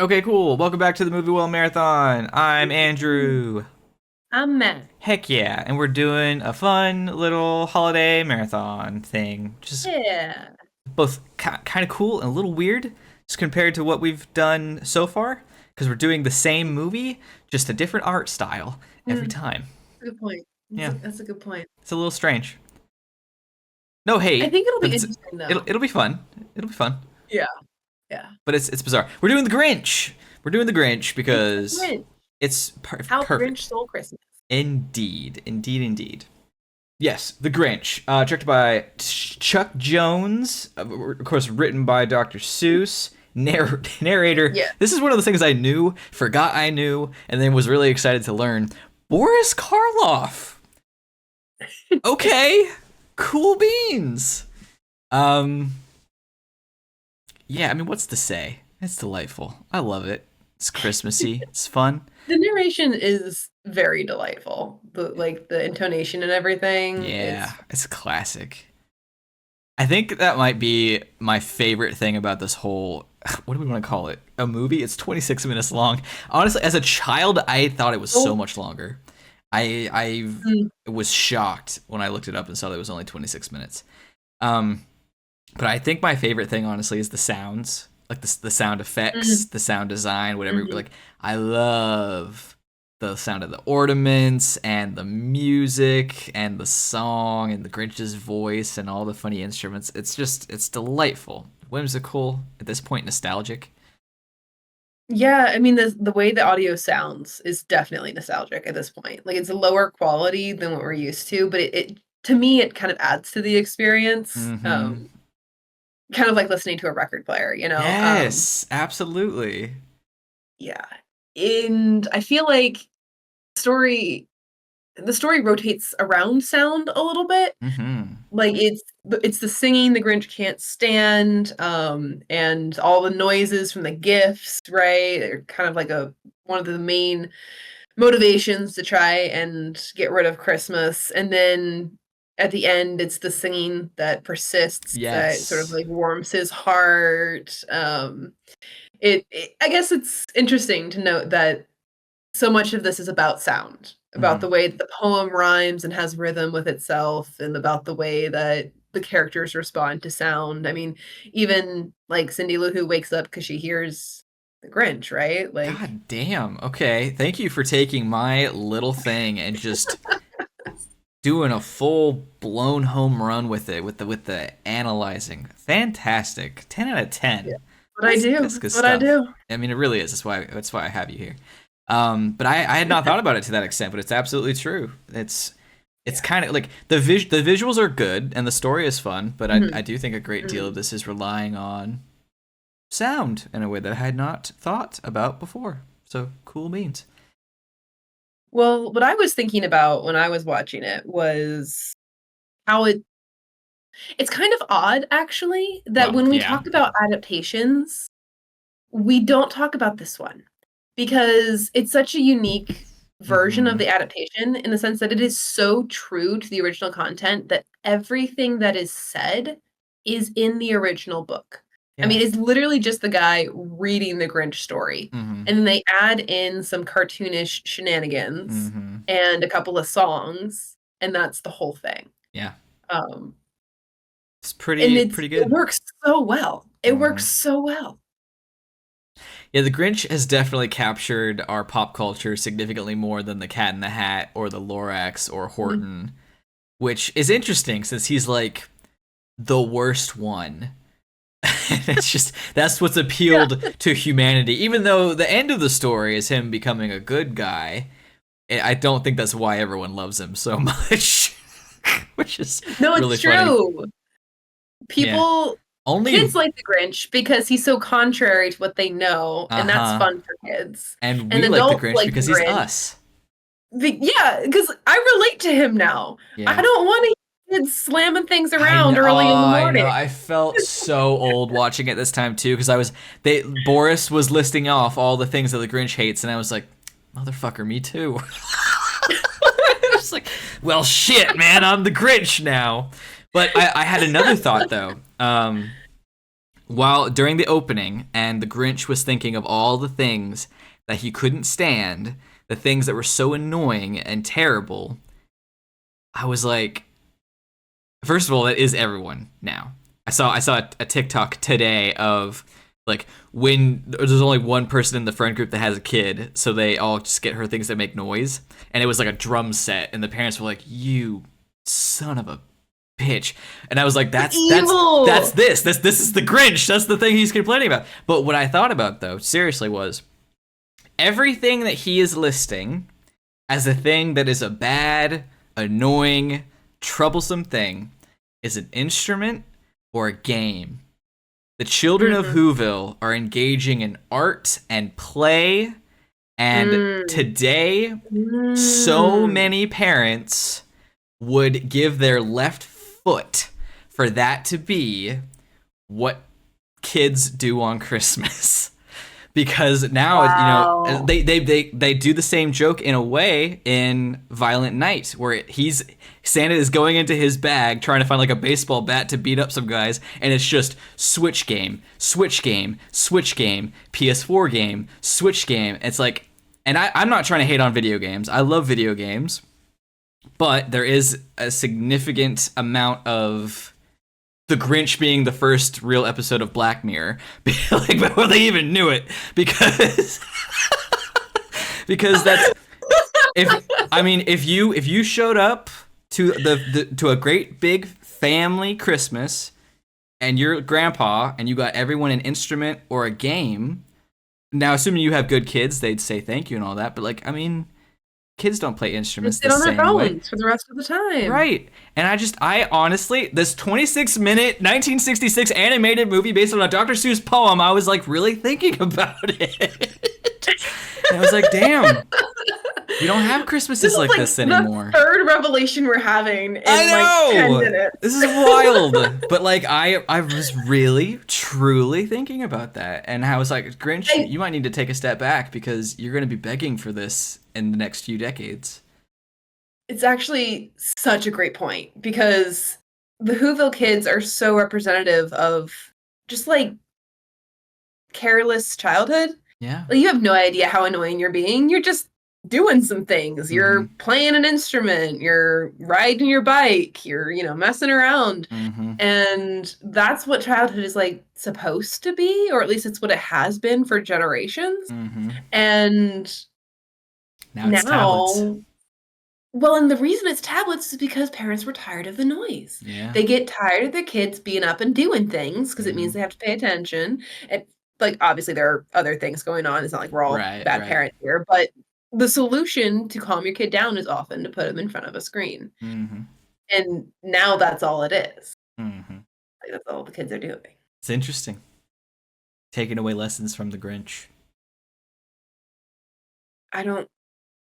Okay, cool. Welcome back to the Movie Well Marathon. I'm Andrew. I'm Matt. Heck yeah. And we're doing a fun little holiday marathon thing. Just Yeah. both kind of cool and a little weird, just compared to what we've done so far, because we're doing the same movie, just a different art style every Mm, time. good point. Yeah, That's a good point. it's a little strange. No I hate, think it'll but be it's interesting it'll though. it'll be fun. It'll be fun. Yeah. Yeah. But it's bizarre. We're doing the Grinch. We're doing the Grinch It's the because Grinch. it's How the Grinch perfect. stole Christmas. Indeed, indeed, indeed. Yes, The Grinch, directed by Chuck Jones, of course, written by Dr. Seuss. Narrator. Yeah. This is one of the things I knew, forgot I knew, and then was really excited to learn. Boris Karloff. Okay, cool beans. Um, yeah, I mean, what's to say? It's delightful. I love it. It's Christmassy. It's fun. The narration is very delightful. The intonation and everything. Yeah, It's it's classic. I think that might be my favorite thing about this whole, what do we want to call it? A movie? It's 26 minutes long. Honestly, as a child, I thought it was so oh, much longer. I mm, was shocked when I looked it up and saw that it was only 26 minutes. Um, but I think my favorite thing, honestly, is the sounds, like the sound effects, mm, the sound design, whatever. mhm. Like, I love the sound of the ornaments and the music and the song and the Grinch's voice and all the funny instruments. It's delightful, whimsical, at this point nostalgic. Yeah, I mean the way the audio sounds is definitely nostalgic at this point. Like it's a lower quality than what we're used to, but it to me it kind of adds to the experience. Mm-hmm. Kind of like listening to a record player, you know? Yes, absolutely. Yeah. And I feel like story the story rotates around sound a little bit. Mm-hmm. Like, it's the singing the Grinch can't stand, and all the noises from the gifts, right? They're kind of like a one of the main motivations to try and get rid of Christmas, and then at the end, it's the singing that persists that sort of, Yes. like, warms his heart, I guess it's interesting to note that so much of this is about sound, about Mm-hmm. the way that the poem rhymes and has rhythm with itself, and about the way that the characters respond to sound. I mean, even, like, Cindy Lou Who wakes up because she hears the Grinch, right? Like God damn. Okay. Thank you for taking my little thing and just doing a full blown home run with it with the analyzing. Fantastic. 10 out of yeah, 10. what I do, That's good that's what I stuff. do. I mean, it really is. That's why I have you here. But I had not thought about it to that extent, but it's absolutely true. It's Yeah. kind of like the visuals are good and the story is fun, but I Mhm, do think a great deal mhm. of this is relying on sound in a way that I had not thought about before. So cool beans. Well, what I was thinking about when I was watching it was how it's kind of odd, actually, that Well, when we yeah. talk about adaptations, we don't talk about this one because it's such a unique version of Mm-hmm. the adaptation in the sense that it is so true to the original content that everything that is said is in the original book. I Yeah. mean, it's literally just the guy reading the Grinch story, Mm-hmm. and then they add in some cartoonish shenanigans Mm-hmm. and a couple of songs, and that's the whole thing. Yeah. Um, It's and pretty it good. works so well. It Mm-hmm. works so well. Yeah, the Grinch has definitely captured our pop culture significantly more than the Cat in the Hat or the Lorax or Mhm. Horton, which is interesting since he's like the worst one. It's just that's what's Yeah. appealed to humanity. Even though the end of the story is him becoming a good guy, I don't think that's why everyone loves him so much, which is No, really it's funny. true. Yeah, People only kids like the Grinch because he's so contrary to what they know, uh and that's huh. fun for kids. And And we like the adults Grinch like the because he's Grinch us. yeah, because I relate to him now. I Yeah. don't wanna hear kids slamming things I know. around early in the I know. morning. I felt so old watching it this time too because Boris was listing off all the things that the Grinch hates, and I was like, motherfucker, me too. Just like, well, shit, man, I'm the Grinch now. But I had another thought though. while during the opening, and the Grinch was thinking of all the things that he couldn't stand, the things that were so annoying and terrible, I was like, first of all, that is everyone now. I saw a TikTok today of like when there's only one person in the friend group that has a kid, so they all just get her things that make noise, and it was like a drum set, and the parents were like, "You son of a bitch," and I was like, "That's Evil. this is the Grinch. That's the thing he's complaining about." But what I thought about though, seriously, was everything that he is listing as a thing that is a bad, annoying, troublesome thing is an instrument or a game. The children of Mm-hmm. Whoville are engaging in art and play, and Mm. today, so Mm. many parents would give their left foot for that to be what kids do on Christmas. Because now, Wow. they do the same joke in a way in Violent Night, where Santa is going into his bag trying to find like a baseball bat to beat up some guys, and it's just Switch game, Switch game, Switch game, PS4 game, Switch game. It's like, and I'm not trying to hate on video games. I love video games, but there is a significant amount of the Grinch being the first real episode of Black Mirror, like before they even knew it, because because that's if you showed up to to a great big family Christmas and you're grandpa and you got everyone an instrument or a game. Now, assuming you have good kids, they'd say thank you and all that, but like, I mean, kids don't play They instruments the sit on their same way. phones for the rest of the time. Right. And I honestly, this 26-minute 1966 animated movie based on a Dr. Seuss poem, I was like really thinking about it. And I was like, damn, we don't have This Christmases is like like this the anymore. third revelation we're having I in like 10 know! minutes. This is wild. But like I was really, truly thinking about that. And I was like, Grinch, I, you might need to take a step back because you're gonna be begging for this in the next few decades. it's actually such a great point because the Whoville kids are so representative of just like careless childhood. Yeah. Like, you have no idea how annoying you're being. You're just doing some things. Mm-hmm. You're playing an instrument, you're riding your bike, you're, messing around. Mm-hmm. And that's what childhood is like supposed to be, or at least it's what it has been for generations. Mm-hmm. And Now it's tablets. now, well, and the reason it's tablets is because parents were tired of the noise. Yeah. They get tired of their kids being up and doing things because it Mm-hmm. means they have to pay attention. And like obviously there are other things going on. It's not like we're all Right, bad right. parents here, but the solution to calm your kid down is often to put them in front of a screen. Mm-hmm. And now that's all it is. Mm-hmm. Like that's all the kids are doing. It's interesting. Taking away lessons from the Grinch. I don't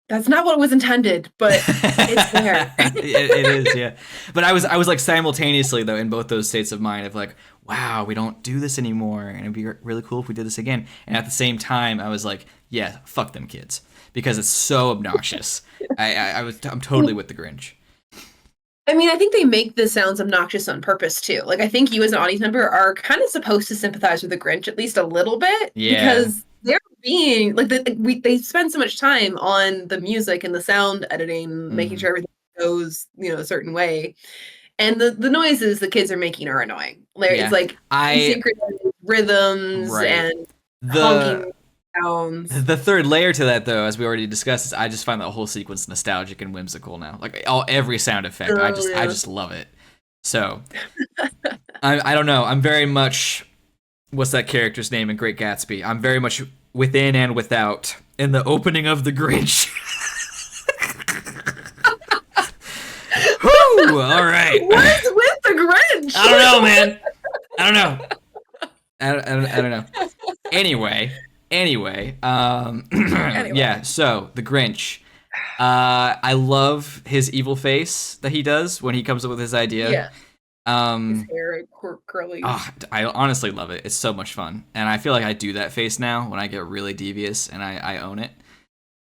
That's not what was intended, but it's there. It is, yeah. But I was like simultaneously though in both those states of mind of like, wow, we don't do this anymore, and it'd be really cool if we did this again. And at the same time, I was like, yeah, fuck them kids because it's so obnoxious. I'm totally with the Grinch. I mean, I think they make the sounds obnoxious on purpose too. Like, I think you as an audience member are kind of supposed to sympathize with the Grinch at least a little bit Yeah. because they're being like they spend so much time on the music and the sound editing, making Mm-hmm. sure everything goes a certain way, and the noises the kids are making are annoying. It's Yeah. like I asynchronous rhythms right. and The honking sounds. The third layer to that, though, as we already discussed, is I just find that whole sequence nostalgic and whimsical now. Like every sound effect, Oh I yeah. just love it. So I don't know. I'm very much what's that character's name in Great Gatsby? I'm very much within and without in the opening of the Grinch. Whoo! All right. What is with the Grinch? I don't know, man. I don't know. I don't know. Anyway, Anyway, yeah. So the Grinch, I love his evil face that he does when he comes up with his idea. yeah, his Um, hair curly. I honestly love it. It's so much fun, and I feel like I do that face now when I get really devious, and I own it.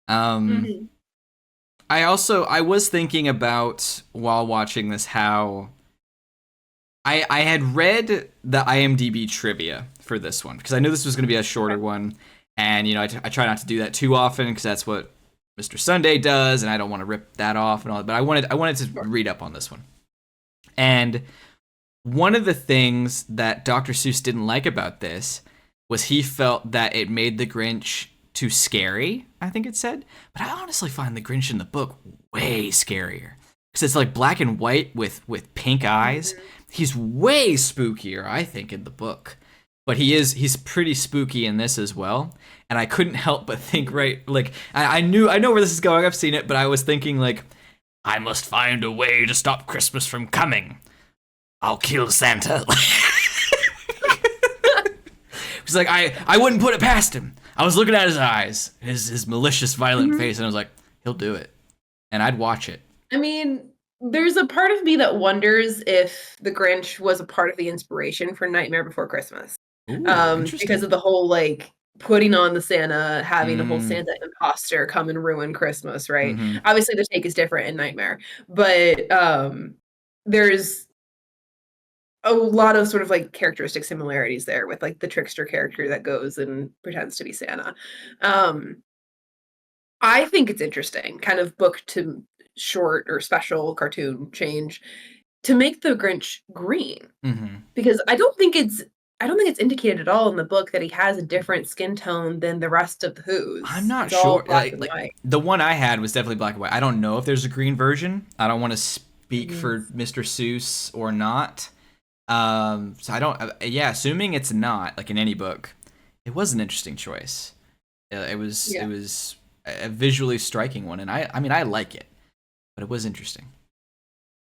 Um, Mhm. I was thinking about while watching this how I had read the IMDb trivia for this one because I knew this was going to be a shorter one, and I try not to do that too often because that's what Mr. Sunday does, and I don't want to rip that off and all. But I wanted to read up on this one, and one of the things that Dr. Seuss didn't like about this was he felt that it made the Grinch too scary, I think it said. But I honestly find the Grinch in the book way scarier. Because it's like black and white with pink eyes. Mhm. He's way spookier, I think, in the book. But he's pretty spooky in this as well. And I couldn't help but think, right, like I know where this is going, I've seen it, but I was thinking like, I must find a way to stop Christmas from coming. I'll kill Santa. He's like, I wouldn't put it past him. I was looking at his eyes, his malicious, violent face, and I was like, he'll do it. And I'd watch it. I mean, there's a part of me that wonders if the Grinch was a part of the inspiration for Nightmare Before Christmas. Ooh, Because interesting. of the whole like putting on the Santa, having the whole Mm, Santa imposter come and ruin Christmas, right? mm-hmm. Obviously the take is different in Nightmare, but there's a lot of sort of like characteristic similarities there with like the trickster character that goes and pretends to be Santa. Um, I think it's interesting, kind of book to short or special cartoon change to make the Grinch green Mm-hmm. because I don't think it's indicated at all in the book that he has a different skin tone than the rest of the I'm Who's. not It's all sure. black Like, and white. the one I had was definitely black and white. I don't know if there's a green version. I don't want to speak Mhm. for Mr. Seuss or not. So I don't. Yeah, assuming it's not like in any book, it was an interesting choice. It Yeah. was a visually striking one, and I mean I like it, but it was interesting.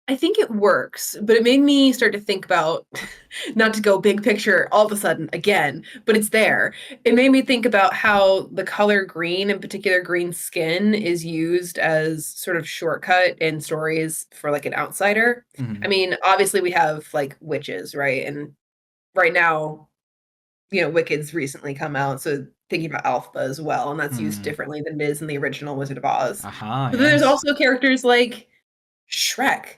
I think it works, but it made me start to think about not to go big picture all of a sudden again, but it's there. It made me think about how the color green, in particular green skin, is used as sort of shortcut in stories for like an outsider. I Hmm. mean, obviously we have like witches, right? And right now, Wicked's recently come out, so thinking about Alpha as well, and that's used Hmm. differently than it is in the original Wizard of Oz. Aha. But then there's Yes. also characters like Shrek,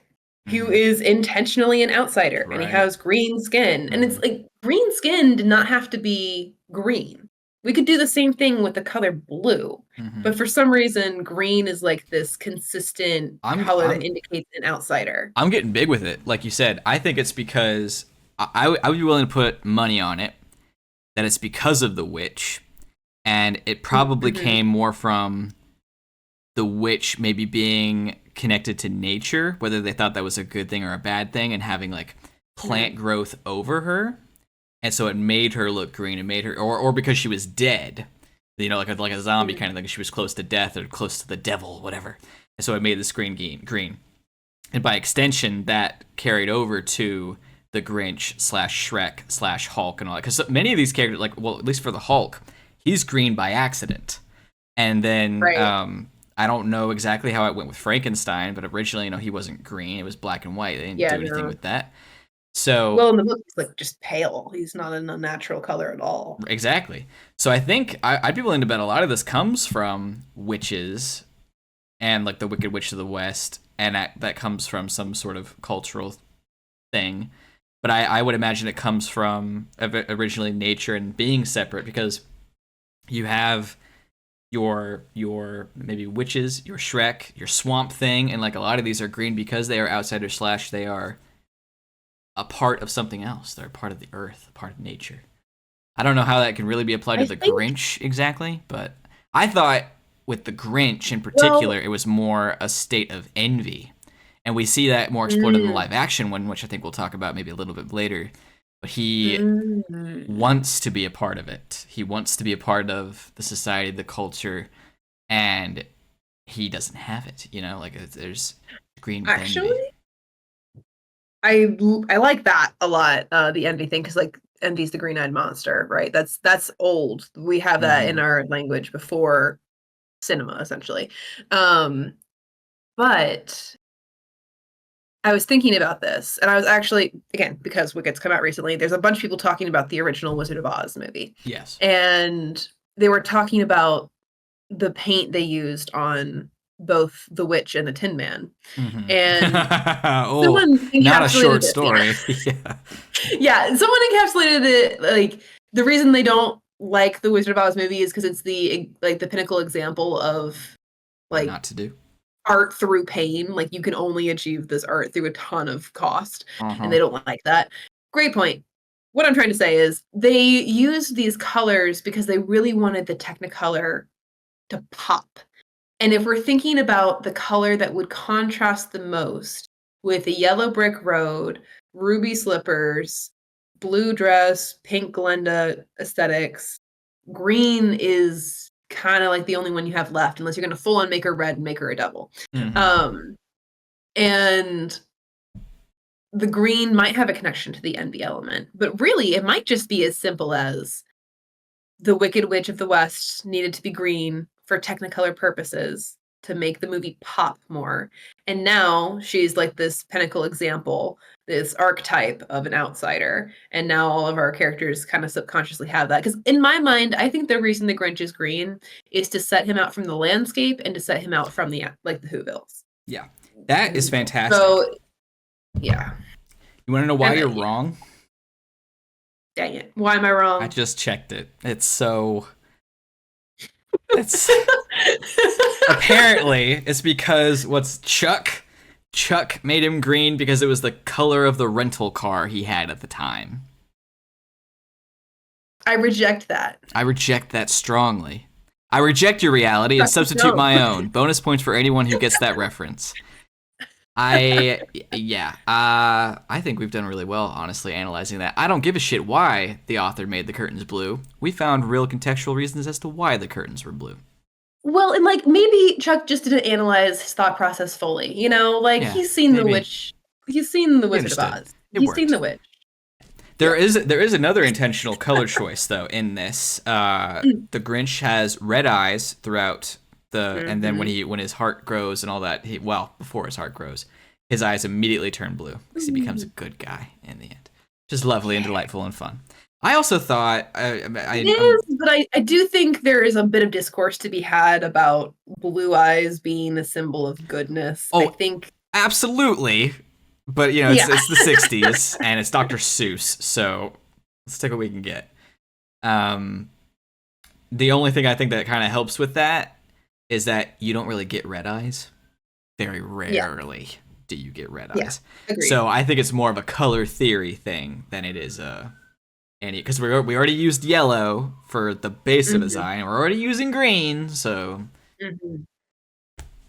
who Hmm. is intentionally an outsider, and he Right. has green skin, and it's Hmm. like, green skin did not have to be green. We could do the same thing with the color blue, Hmm. but for some reason, green is like this consistent I'm color that I'm indicates an outsider. I'm getting big with it. Like you said, I think it's because I would be willing to put money on it that it's because of the witch, and it probably Mhm. came more from the witch maybe being connected to nature, whether they thought that was a good thing or a bad thing, and having like plant Mhm. growth over her, and so it made her look green. It made her, or because she was dead, like a zombie kind Mhm. of thing. She was close to death or close to the devil, whatever, and so it made the screen green. And by extension, that carried over to the Grinch slash Shrek slash Hulk and all that. Because many of these characters, like, well, at least for the Hulk, he's green by accident. And then Right. I don't know exactly how it went with Frankenstein, but originally, he wasn't green; it was black and white. They didn't Yeah, do anything no. with that. So Well, in the book, he's, like, just pale. He's not an unnatural color at all. exactly. So I think I'd be willing to bet a lot of this comes from witches and like the Wicked Witch of the West, and that comes from some sort of cultural thing. But I would imagine it comes from originally nature and being separate because you have your maybe witches, your Shrek, your Swamp Thing, and like a lot of these are green because they are outsiders slash they are a part of something else. They're a part of the earth, a part of nature. I don't know how that can really be applied to I the think Grinch exactly, but I thought with the Grinch in well particular, it was more a state of envy. And we see that more explored in the mm, live action one, which I think we'll talk about maybe a little bit later. But he mm. wants to be a part of it. He wants to be a part of the society, the culture, and he doesn't have it. Like there's green with Actually, envy. I like that a lot, the envy thing, because like, envy's the green-eyed monster, right? That's old. We have that in Mm-hmm. our language before cinema, essentially. Um, but I was thinking about this, and I was actually, again, because Wicked's come out recently, there's a bunch of people talking about the original Wizard of Oz movie, Yes. and they were talking about the paint they used on both the witch and the Tin Man. Mm-hmm. And Oh, someone not a encapsulated short this. story. Yeah. Yeah, someone encapsulated it like the reason they don't like the Wizard of Oz movie is because it's the pinnacle example of What like not to do. art through pain. Like you can only achieve this art through a ton of cost, and Uh-huh. they don't like that. Great point. What I'm trying to say is they used these colors because they really wanted the Technicolor to pop. And if we're thinking about the color that would contrast the most with a yellow brick road, ruby slippers, blue dress, pink Glenda aesthetics, green is kind of like the only one you have left, unless you're going to full on make her red and make her a devil. Mm-hmm. Um, and the green might have a connection to the envy element, but really it might just be as simple as the Wicked Witch of the West needed to be green for Technicolor purposes to make the movie pop more. And now she's like this pinnacle example, this archetype of an outsider. And now all of our characters kind of subconsciously have that. Because in my mind, I think the reason the Grinch is green is to set him out from the landscape and to set him out from the Whovilles. Yeah. That is fantastic. So yeah. You want to know why And, you're yeah. wrong? Dang it. Why am I wrong? I just checked it. It's apparently it's because what's Chuck made him green because it was the color of the rental car he had at the time. I reject that. I reject that strongly. I reject your reality and substitute my own. Bonus points for anyone who gets that reference. I think we've done really well, honestly, analyzing that. I don't give a shit why the author made the curtains blue. We found real contextual reasons as to why the curtains were blue. Well, and like maybe Chuck just didn't analyze his thought process fully. You know, like Yeah, he's seen maybe. the witch, he's seen the Wizard of Oz, he's seen the witch. There is another intentional color choice though in this. The Grinch has red eyes throughout and then when his heart grows and all that, before his heart grows, his eyes immediately turn blue because he becomes a good guy in the end. Just lovely and delightful and fun. I also thought it is, but I do think there is a bit of discourse to be had about blue eyes being a symbol of goodness. Oh, I think absolutely, but you know it's the '60s and it's Dr. Seuss, so let's take what we can get. The only thing I think that kind of helps with that is that you don't really get red eyes. Very rarely do you get red eyes. Agreed. So I think it's more of a color theory thing than it is because we already used yellow for the base of his eye, and we're already using green, so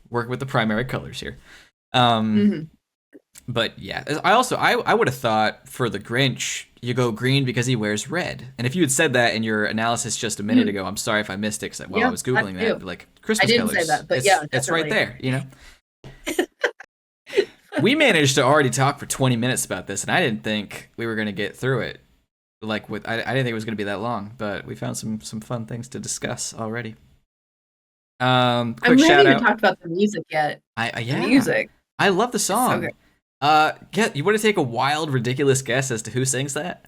work with the primary colors here. But yeah, I would have thought for the Grinch you go green because he wears red. And if you had said that in your analysis just a minute ago, I'm sorry if I missed it because while I was googling that, like Christmas colors. I didn't say that, but it's right there. You know. We managed to already talk for 20 minutes about this, and I didn't think we were going to get through it. I didn't think it was going to be that long, but we found some fun things to discuss already. Quick shout out. We haven't even talked about the music yet. The music. I love the song. So You want to take a wild, ridiculous guess as to who sings that?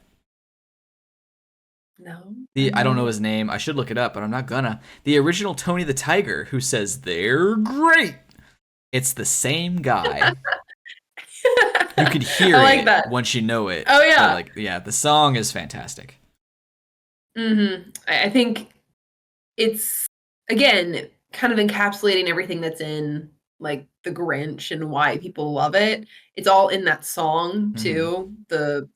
No. I don't know his name. I should look it up, but I'm not gonna. The original Tony the Tiger, who says they're great. It's the same guy. You could hear it once you know it. Oh yeah. The song is fantastic. I think it's again kind of encapsulating everything that's in like the Grinch and why people love it. It's all in that song too. The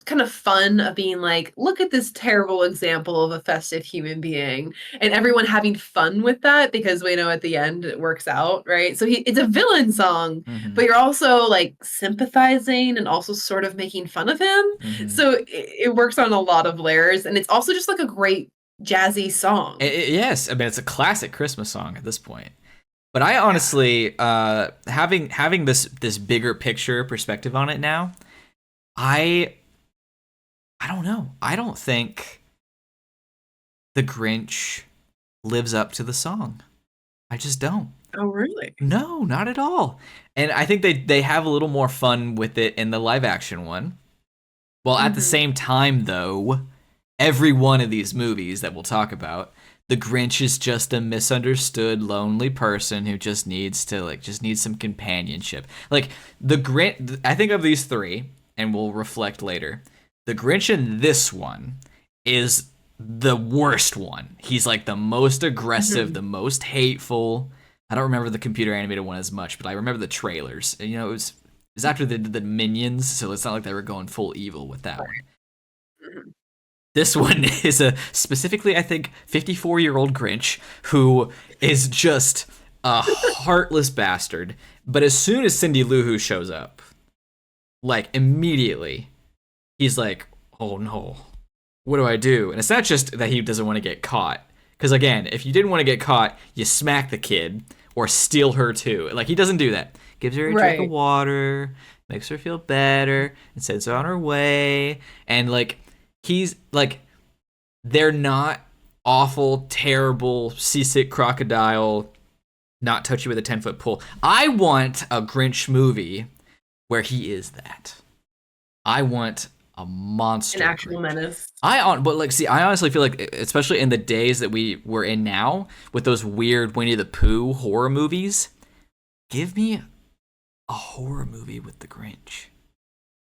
kind of fun of being like, look at this terrible example of a festive human being, and everyone having fun with that because we know at the end it works out, right? So it's a villain song, but you're also like sympathizing and also sort of making fun of him. So it works on a lot of layers, and it's also just like a great jazzy song. Yes, I mean it's a classic Christmas song at this point. But I honestly, having this bigger picture perspective on it now, I don't know. I don't think the Grinch lives up to the song. I just don't. Oh, really? No, not at all. And I think they have a little more fun with it in the live action one. Well, at the same time, though, every one of these movies that we'll talk about, the Grinch is just a misunderstood, lonely person who just needs to just needs some companionship. Like the Grinch, I think of these three, and we'll reflect later. The Grinch in this one is the worst one. He's like the most aggressive, Mhm. the most hateful. I don't remember the computer animated one as much, but I remember the trailers. And, it was after they did the Minions, so it's not like they were going full evil with that one. Mhm. This one is a specifically, I think, 54-year-old Grinch who is just a heartless bastard. But as soon as Cindy Lou Who shows up, like immediately, he's like, "Oh no, what do I do?" And it's not just that he doesn't want to get caught, because again, if you didn't want to get caught, you smack the kid or steal her too. Like he doesn't do that. Gives her a drink of Right. water, makes her feel better, and sends her on her way. And like he's like they're not awful, terrible, seasick crocodile, not touch you with a 10-foot pole. I want a Grinch movie where he is that. I want a An monster actual Grinch. menace. But like, see, I honestly feel like, especially in the days that we were in now, with those weird Winnie the Pooh horror movies, give me a horror movie with the Grinch.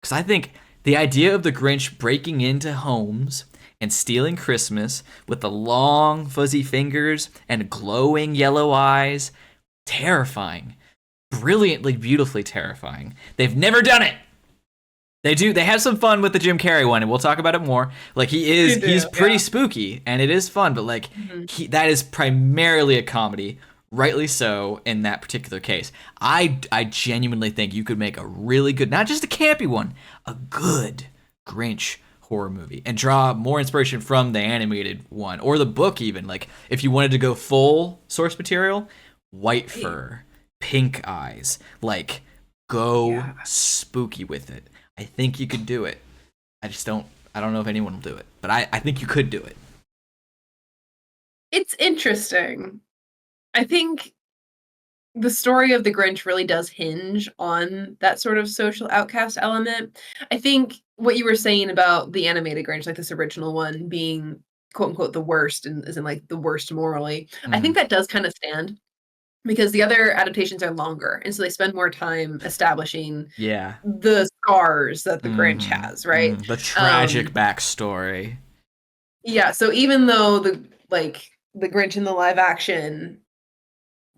Because I think the idea of the Grinch breaking into homes and stealing Christmas with the long fuzzy fingers and glowing yellow eyes, terrifying, brilliantly, beautifully terrifying. They've never done it. They have some fun with the Jim Carrey one, and we'll talk about it more. Like You he's do, pretty yeah. spooky and it is fun, but like Mhm. that is primarily a comedy, rightly so in that particular case. I genuinely think you could make a really good, not just a campy one, a good Grinch horror movie and draw more inspiration from the animated one or the book even. Like if you wanted to go full source material, white Right. fur, pink eyes, like go Yeah. spooky with it. I think you could do it. I just don't. I don't know if anyone will do it, but I think you could do it. It's interesting. I think the story of the Grinch really does hinge on that sort of social outcast element. I think what you were saying about the animated Grinch, like this original one being quote unquote the worst and isn't like the worst morally, I think Mm, that does kind of stand because the other adaptations are longer. And so they spend more time establishing yeah. the scars that the Grinch Mm-hmm. has, right? Mm-hmm. The tragic Um, backstory. yeah, so even though the Grinch in the live action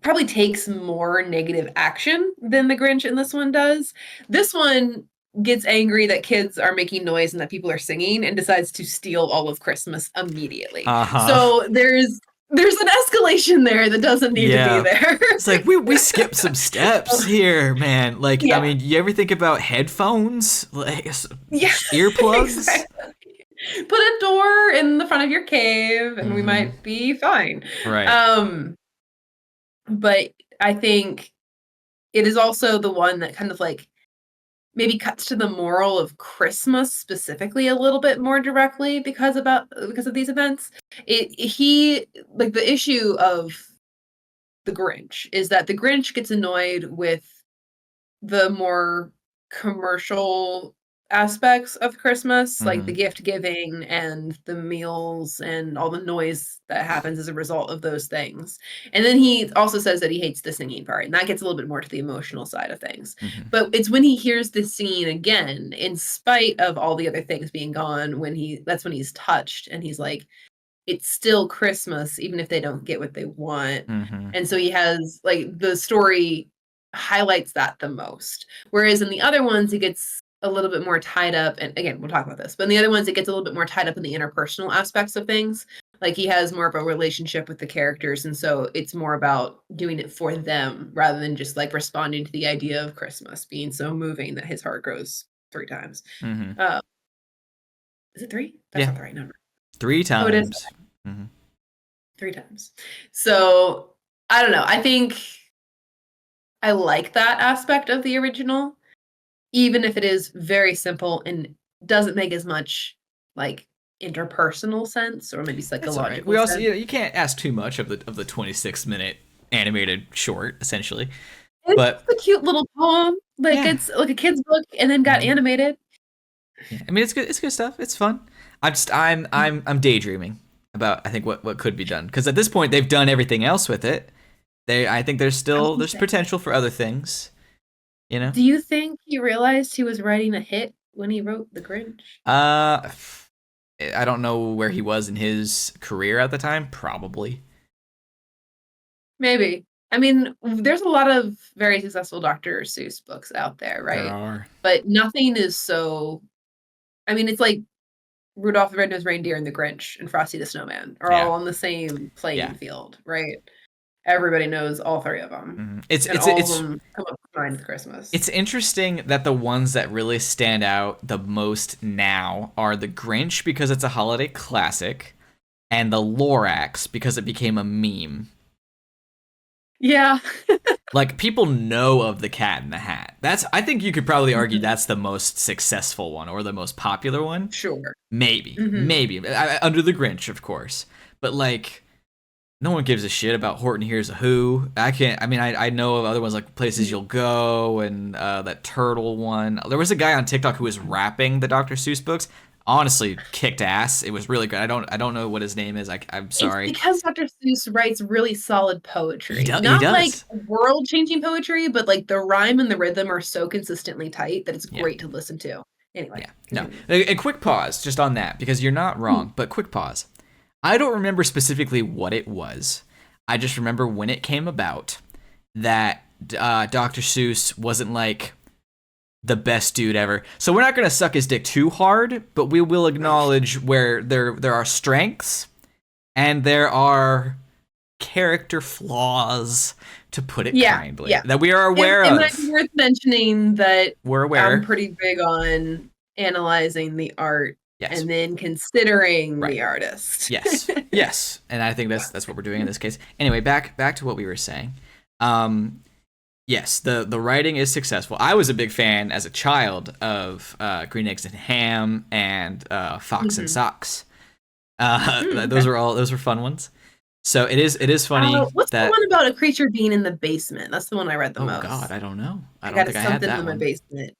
probably takes more negative action than the Grinch in this one does. This one gets angry that kids are making noise and that people are singing and decides to steal all of Christmas immediately. Uh huh. So there's an escalation there that doesn't need to be Yeah. there. It's like we skipped some steps here, man. Like I Yeah. mean, you ever think about headphones, like Yeah, earplugs? exactly. Put a door in the front of your cave and we Mm-hmm. might be fine. Right. Um, but I think it is also the one that kind of like maybe cuts to the moral of Christmas specifically a little bit more directly because of these events. He like the issue of the Grinch is that the Grinch gets annoyed with the more commercial aspects of Christmas, like the Mm-hmm. gift giving and the meals and all the noise that happens as a result of those things. And then he also says that he hates the singing part, and that gets a little bit more to the emotional side of things. Mm-hmm. But it's when he hears this singing again, in spite of all the other things being gone, that's when he's touched and he's like, it's still Christmas, even if they don't get what they want. Mm-hmm. And so he has like the story highlights that the most. Whereas in the other ones, it gets a little bit more tied up. And again, we'll talk about this, but in the other ones, it gets a little bit more tied up in the interpersonal aspects of things. Like he has more of a relationship with the characters. And so it's more about doing it for them rather than just like responding to the idea of Christmas being so moving that his heart grows 3 times. Mm-hmm. Uh, is it three? That's Yeah. not the right number. Three Oh, it is. times. Mm-hmm. 3 times. So, I don't know, I think I like that aspect of the original, even if it is very simple and doesn't make as much, like, interpersonal sense or maybe That's all right. We psychological also sense. you can't ask too much of the 26-minute animated short, essentially. It's But a cute little poem, like, yeah. it's like a kid's book and then got Mhm. animated. Yeah. I mean, it's good. It's good stuff. It's fun. I'm daydreaming about I think what could be done, because at this point they've done everything else with it. I think I was gonna there's say, potential for other things. You know. do you think he realized he was writing a hit when he wrote The Grinch? Uh, I don't know where he was in his career at the time. Probably. Maybe. I mean, there's a lot of very successful Dr. Seuss books out there, There right? are. But nothing is so. I mean, it's like Rudolph the Red-Nosed Reindeer and The Grinch and Frosty the Snowman are Yeah. all on the same Yeah. playing field, right? Everybody knows all three of them, and all of It's them come up to mind with Christmas. it's interesting that the ones that really stand out the most now are the Grinch because it's a holiday classic, and the Lorax because it became a meme. Yeah. Like people know of the Cat in the Hat. That's I think you could probably argue Mhm. that's the most successful one or the most popular one. Sure. Hmm. Maybe under the Grinch, of course. But like, no one gives a shit about Horton Hears a Who. I can't. I mean, I know of other ones like Places You'll Go and that turtle one. There was a guy on TikTok who was rapping the Dr. Seuss books. Honestly, kicked ass. It was really good. I don't know what his name is. I'm It's sorry. because Dr. Seuss writes really solid poetry. He Not like does. world-changing poetry, but like the rhyme and the rhythm are so consistently tight that it's Yeah. great to listen to. Anyway, Yeah. No. continue. A quick pause just on that because you're not wrong. But quick pause. I don't remember specifically what it was. I just remember when it came about that Dr. Seuss wasn't like the best dude ever. So we're not gonna suck his dick too hard, but we will acknowledge where there are strengths and there are character flaws, to put it Yeah, kindly, yeah. that we are It, aware it might be of. worth mentioning that We're I'm aware. pretty big on analyzing the art Yes. and then considering Right. the artist. Yes. Yes. And I think that's what we're doing in this case. Anyway, back to what we were saying. Um, yes, the writing is successful. I was a big fan as a child of Green Eggs and Ham and Fox and Mhm. Socks. Okay. Those were fun ones. So it is funny What's the that one about a creature being in the basement? That's the one I read the oh god, most. I don't know. I I don't got think I had something in that my one. basement.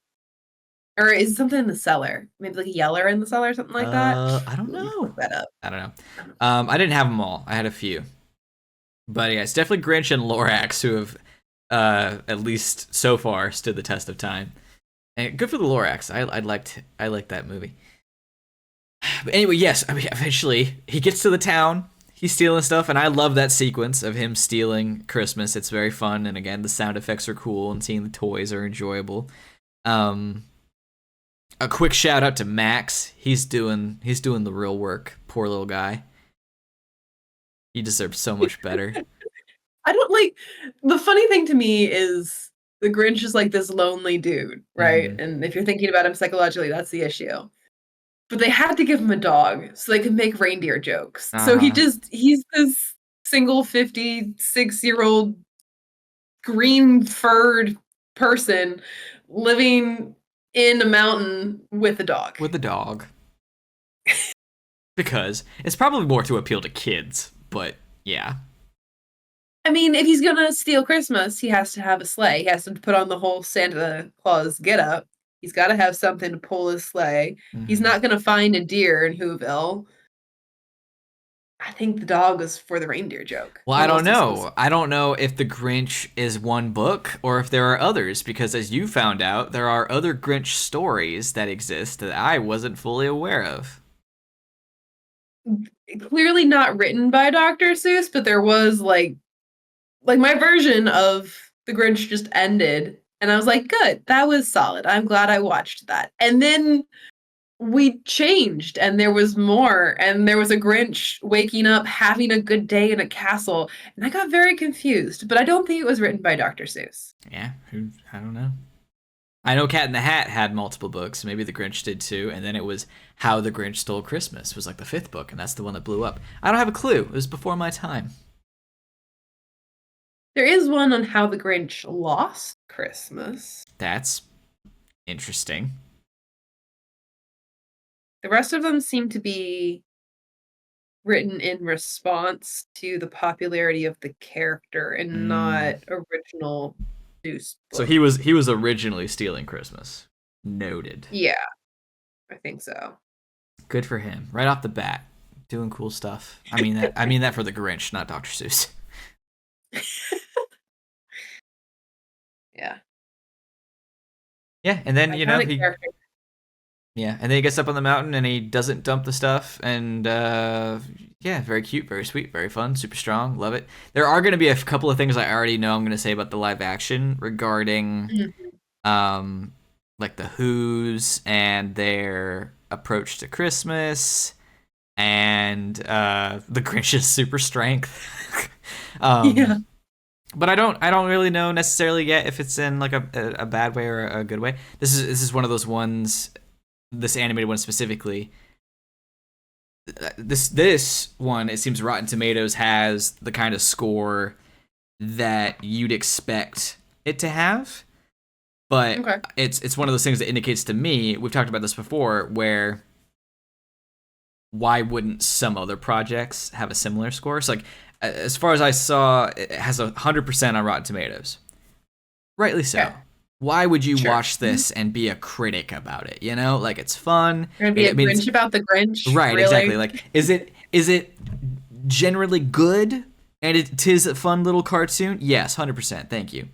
Or is it something in the cellar? Maybe like a yeller in the cellar or something like that? I don't Let me know. look that up. I don't know. I don't know. I didn't have them all. I had a few. But yeah, it's definitely Grinch and Lorax who have at least so far stood the test of time. And good for the Lorax. I liked that movie. But anyway, yes, I mean eventually he gets to the town. He's stealing stuff, and I love that sequence of him stealing Christmas. It's very fun, and again, the sound effects are cool, and seeing the toys are enjoyable. Um, a quick shout out to Max. He's doing the real work. Poor little guy. He deserves so much better. I don't like the funny thing to me is the Grinch is like this lonely dude, right? Mm-hmm. And if you're thinking about him psychologically, that's the issue. But they had to give him a dog so they could make reindeer jokes. Uh So huh. he's this single 56-year-old green furred person living in a mountain with a dog. With the dog, because it's probably more to appeal to kids. But yeah. I mean, if he's gonna steal Christmas, he has to have a sleigh. He has to put on the whole Santa Claus getup. He's got to have something to pull his sleigh. He's Mm-hmm. not gonna find a deer in Whoville. I think the dog was for the reindeer joke, Well, I don't almost know. exclusively. I don't know if The Grinch is one book or if there are others, because as you found out, there are other Grinch stories that exist that I wasn't fully aware of. Clearly not written by Dr. Seuss, but there was like my version of The Grinch just ended, and I was like, good, that was solid. I'm glad I watched that. And then we changed and there was more and there was a Grinch waking up having a good day in a castle and I got very confused, but I don't think it was written by Dr. Seuss. Yeah, I don't know. I know Cat in the Hat had multiple books. Maybe The Grinch did too. And then it was How the Grinch Stole Christmas was like the fifth book, and that's the one that blew up. I don't have a clue. It was before my time. There is one on how the Grinch lost Christmas. That's interesting. The rest of them seem to be written in response to the popularity of the character and Mm. not original Seuss So book. he was originally stealing Christmas. Noted. Yeah, I think so. Good for him. Right off the bat. doing cool stuff. I mean that for the Grinch, not Dr. Seuss. Yeah. Yeah, and then Iconic character. and then he gets up on the mountain and he doesn't dump the stuff, and yeah, very cute, very sweet, very fun, super strong, love it. There are going to be a couple of things I already know I'm going to say about the live action regarding Mhm. um like the Who's and their approach to Christmas and the Grinch's super strength. um Yeah. but I don't really know necessarily yet if it's in like a bad way or a good way. This is one of those ones, this animated one specifically. This one, it seems Rotten Tomatoes has the kind of score that you'd expect it to have, but Okay. it's one of those things that indicates to me, we've talked about this before, where why wouldn't some other projects have a similar score? So like, as far as I saw, it has 100% on Rotten Tomatoes. Rightly so. Okay. Why would you Sure. watch this and be a critic about it? You know, like it's fun. You're gonna be It, a I mean, it's Grinch about the Grinch, right, exactly. really? Like, is it generally good and it is a fun little cartoon? Yes, 100%. Thank you.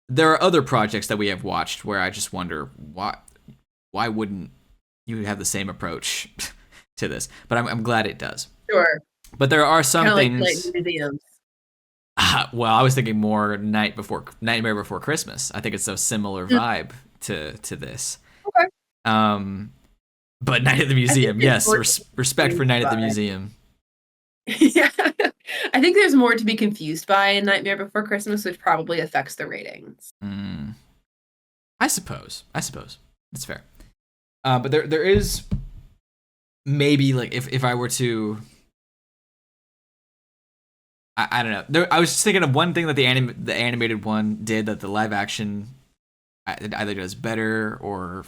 There are other projects that we have watched where I just wonder why wouldn't you have the same approach to this? But I'm glad it does. Sure. But there are Kind some of like Night things. Museums. Well, I was thinking more Nightmare Before Christmas. I think it's a similar Mm, vibe to this. okay. Um, but Night at the I think Museum, there's yes, more to be respect for confused Night at the by. Museum. Yeah. I think there's more to be confused by in Nightmare Before Christmas, which probably affects the ratings. Mm, I suppose that's fair. But there is maybe like if I were to, I don't know. I was just thinking of one thing that the animated one did that the live action either does better, or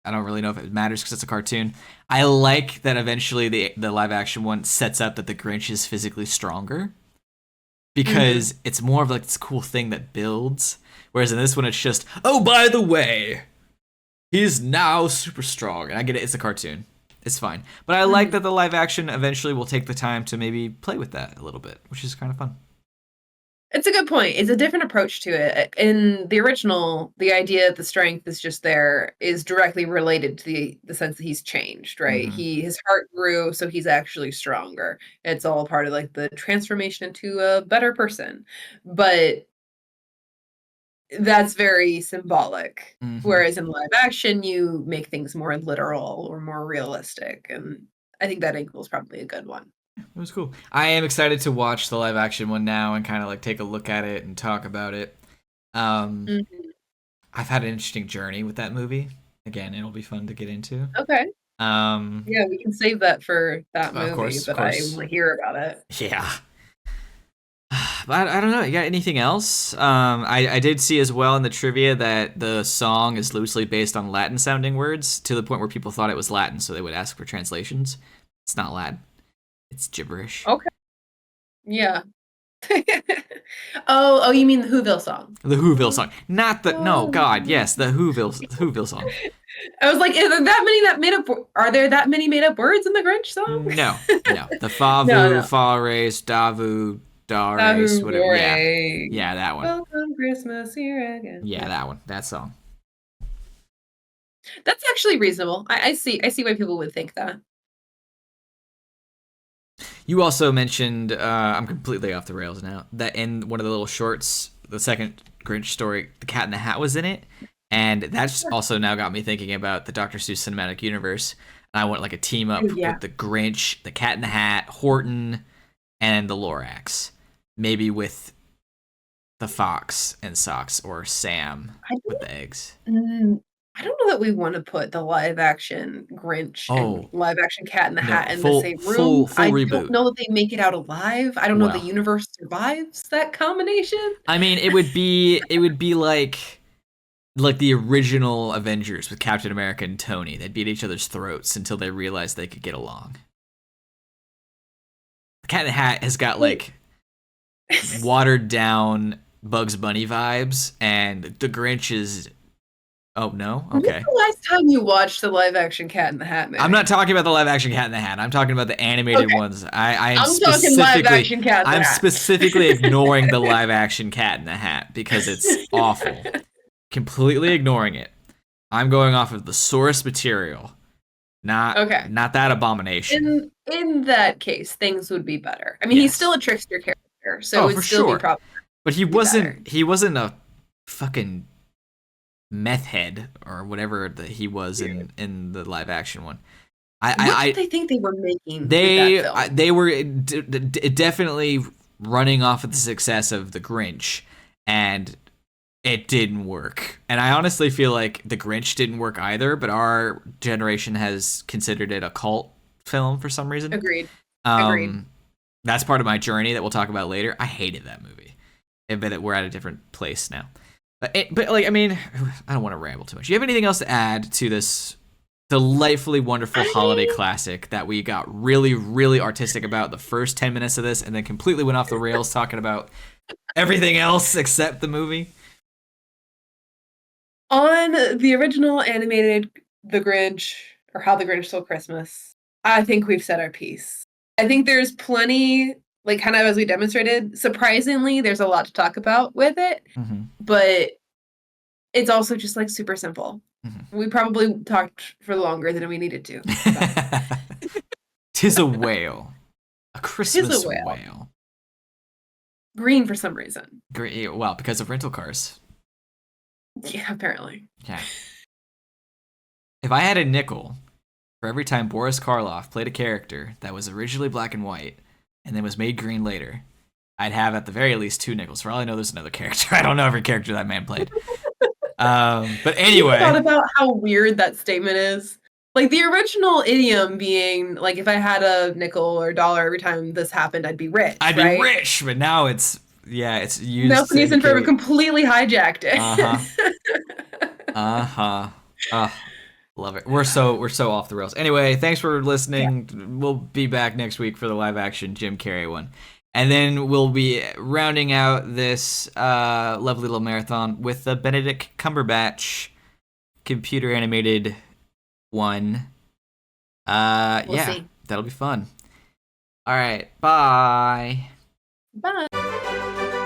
I don't really know if it matters because it's a cartoon. I like that eventually the live action one sets up that the Grinch is physically stronger, Hmm. because it's more of like this cool thing that builds. Whereas in this one, it's just, oh, by the way, he's now super strong. And I get it, it's a cartoon. It's fine. But I like Hmm. that the live action eventually will take the time to maybe play with that a little bit, which is kind of fun. It's a good point. It's a different approach to it. In the original, the idea that the strength is just there is directly related to the sense that he's changed, right? Mm-hmm. His heart grew, so he's actually stronger. It's all part of like the transformation into a better person. But that's very symbolic. Mm-hmm. Whereas in live action, you make things more literal or more realistic. And I think that angle is probably a good one. It was cool. I am excited to watch the live action one now and kind of like take a look at it and talk about it. Um, Mhm. I've had an interesting journey with that movie. Again, it'll be fun to get into. Okay. Um, Yeah, we can save that for that of movie, course, of but I course. want to hear about it. Yeah. But I don't know. You got anything else? I did see as well in the trivia that the song is loosely based on Latin sounding words to the point where people thought it was Latin, so they would ask for translations. It's not Latin. It's gibberish. Okay. Yeah. Oh, you mean the Whoville song? The Whoville Oh, song, not the no God, yes, the Whoville song. I was like, is there that many that made up? Are there that many made up words in the Grinch song? No, no, the No, Favu, no. Fares, Davu, Dares, Sahu whatever. Yeah, Dore. yeah, that one. Welcome Christmas here again. Yeah, Yeah, that one. That song. that's actually reasonable. I see why people would think that. You also mentioned, I'm completely off the rails now, that in one of the little shorts, the second Grinch story, the Cat in the Hat was in it. And that's also now got me thinking about the Dr. Seuss cinematic universe. And I want like a team up Yeah. with the Grinch, the Cat in the Hat, Horton, and the Lorax. Maybe with the Fox and Socks, or Sam I with the eggs. Mm, I don't know that we wanna put the live action Grinch and Oh, live action Cat in the no, Hat in the full, same full, room. full I don't reboot. know that they make it out alive. I don't know if the Well, universe survives that combination. I mean, it would be like the original Avengers with Captain America and Tony. They'd beat each other's throats until they realized they could get along. The Cat in the Hat has got Wait. like watered down Bugs Bunny vibes, and the Grinch is Oh no, When was okay. the last time you watched the live action Cat in the Hat I'm not movie? talking about the live action Cat in the Hat. I'm talking about the animated Okay, ones. I am I'm talking live specifically action Cat in the I'm Hat. specifically ignoring the live action Cat in the Hat because it's awful. Completely ignoring it. I'm going off of the source material, not Okay. not that abomination. In that case, things would be better. I mean, he's still Yes. a trickster character, so it Oh, would for still be sure. probably But he better. wasn't a fucking meth head or whatever that he was Dude, in the live action one. what did I they think they were making with that film? they were definitely running off of the success of the Grinch, and it didn't work. And I honestly feel like the Grinch didn't work either. But our generation has considered it a cult film for some reason. Agreed. Agreed. Um, that's part of my journey that we'll talk about later. I hated that movie, but we're at a different place now. But like, I mean, I don't want to ramble too much. Do you have anything else to add to this delightfully wonderful I holiday mean, classic that we got really, really artistic about the first 10 minutes of this and then completely went off the rails talking about everything else except the movie? on the original animated The Grinch, or How the Grinch Stole Christmas, I think we've said our piece. I think there's plenty, like kind of as we demonstrated, surprisingly, there's a lot to talk about with it, Mm-hmm. but it's also just like super simple. Mm-hmm. We probably talked for longer than we needed to. But Tis a whale. A tis a Christmas whale. whale. Green for some reason. Great. Well, because of rental cars. Yeah, apparently. Yeah. If I had a nickel for every time Boris Karloff played a character that was originally black and white and then was made green later, I'd have at the very least 2 nickels. For all I know, there's another character. I don't know every character that man played. But You thought anyway, about how weird that statement is? Like the original idiom being like if I had a nickel or dollar every time this happened, I'd be rich, I'd be right? rich. But now it's used Nelson to Easton Forever indicate. completely hijacked Uh huh. it. Uh huh. Love it. We're so off the rails. Anyway, thanks for Yeah, listening. We'll be back next week for the live action Jim Carrey one. And then we'll be rounding out this lovely little marathon with the Benedict Cumberbatch computer animated one. we'll Yeah, see. that'll be fun. All right, bye. Bye.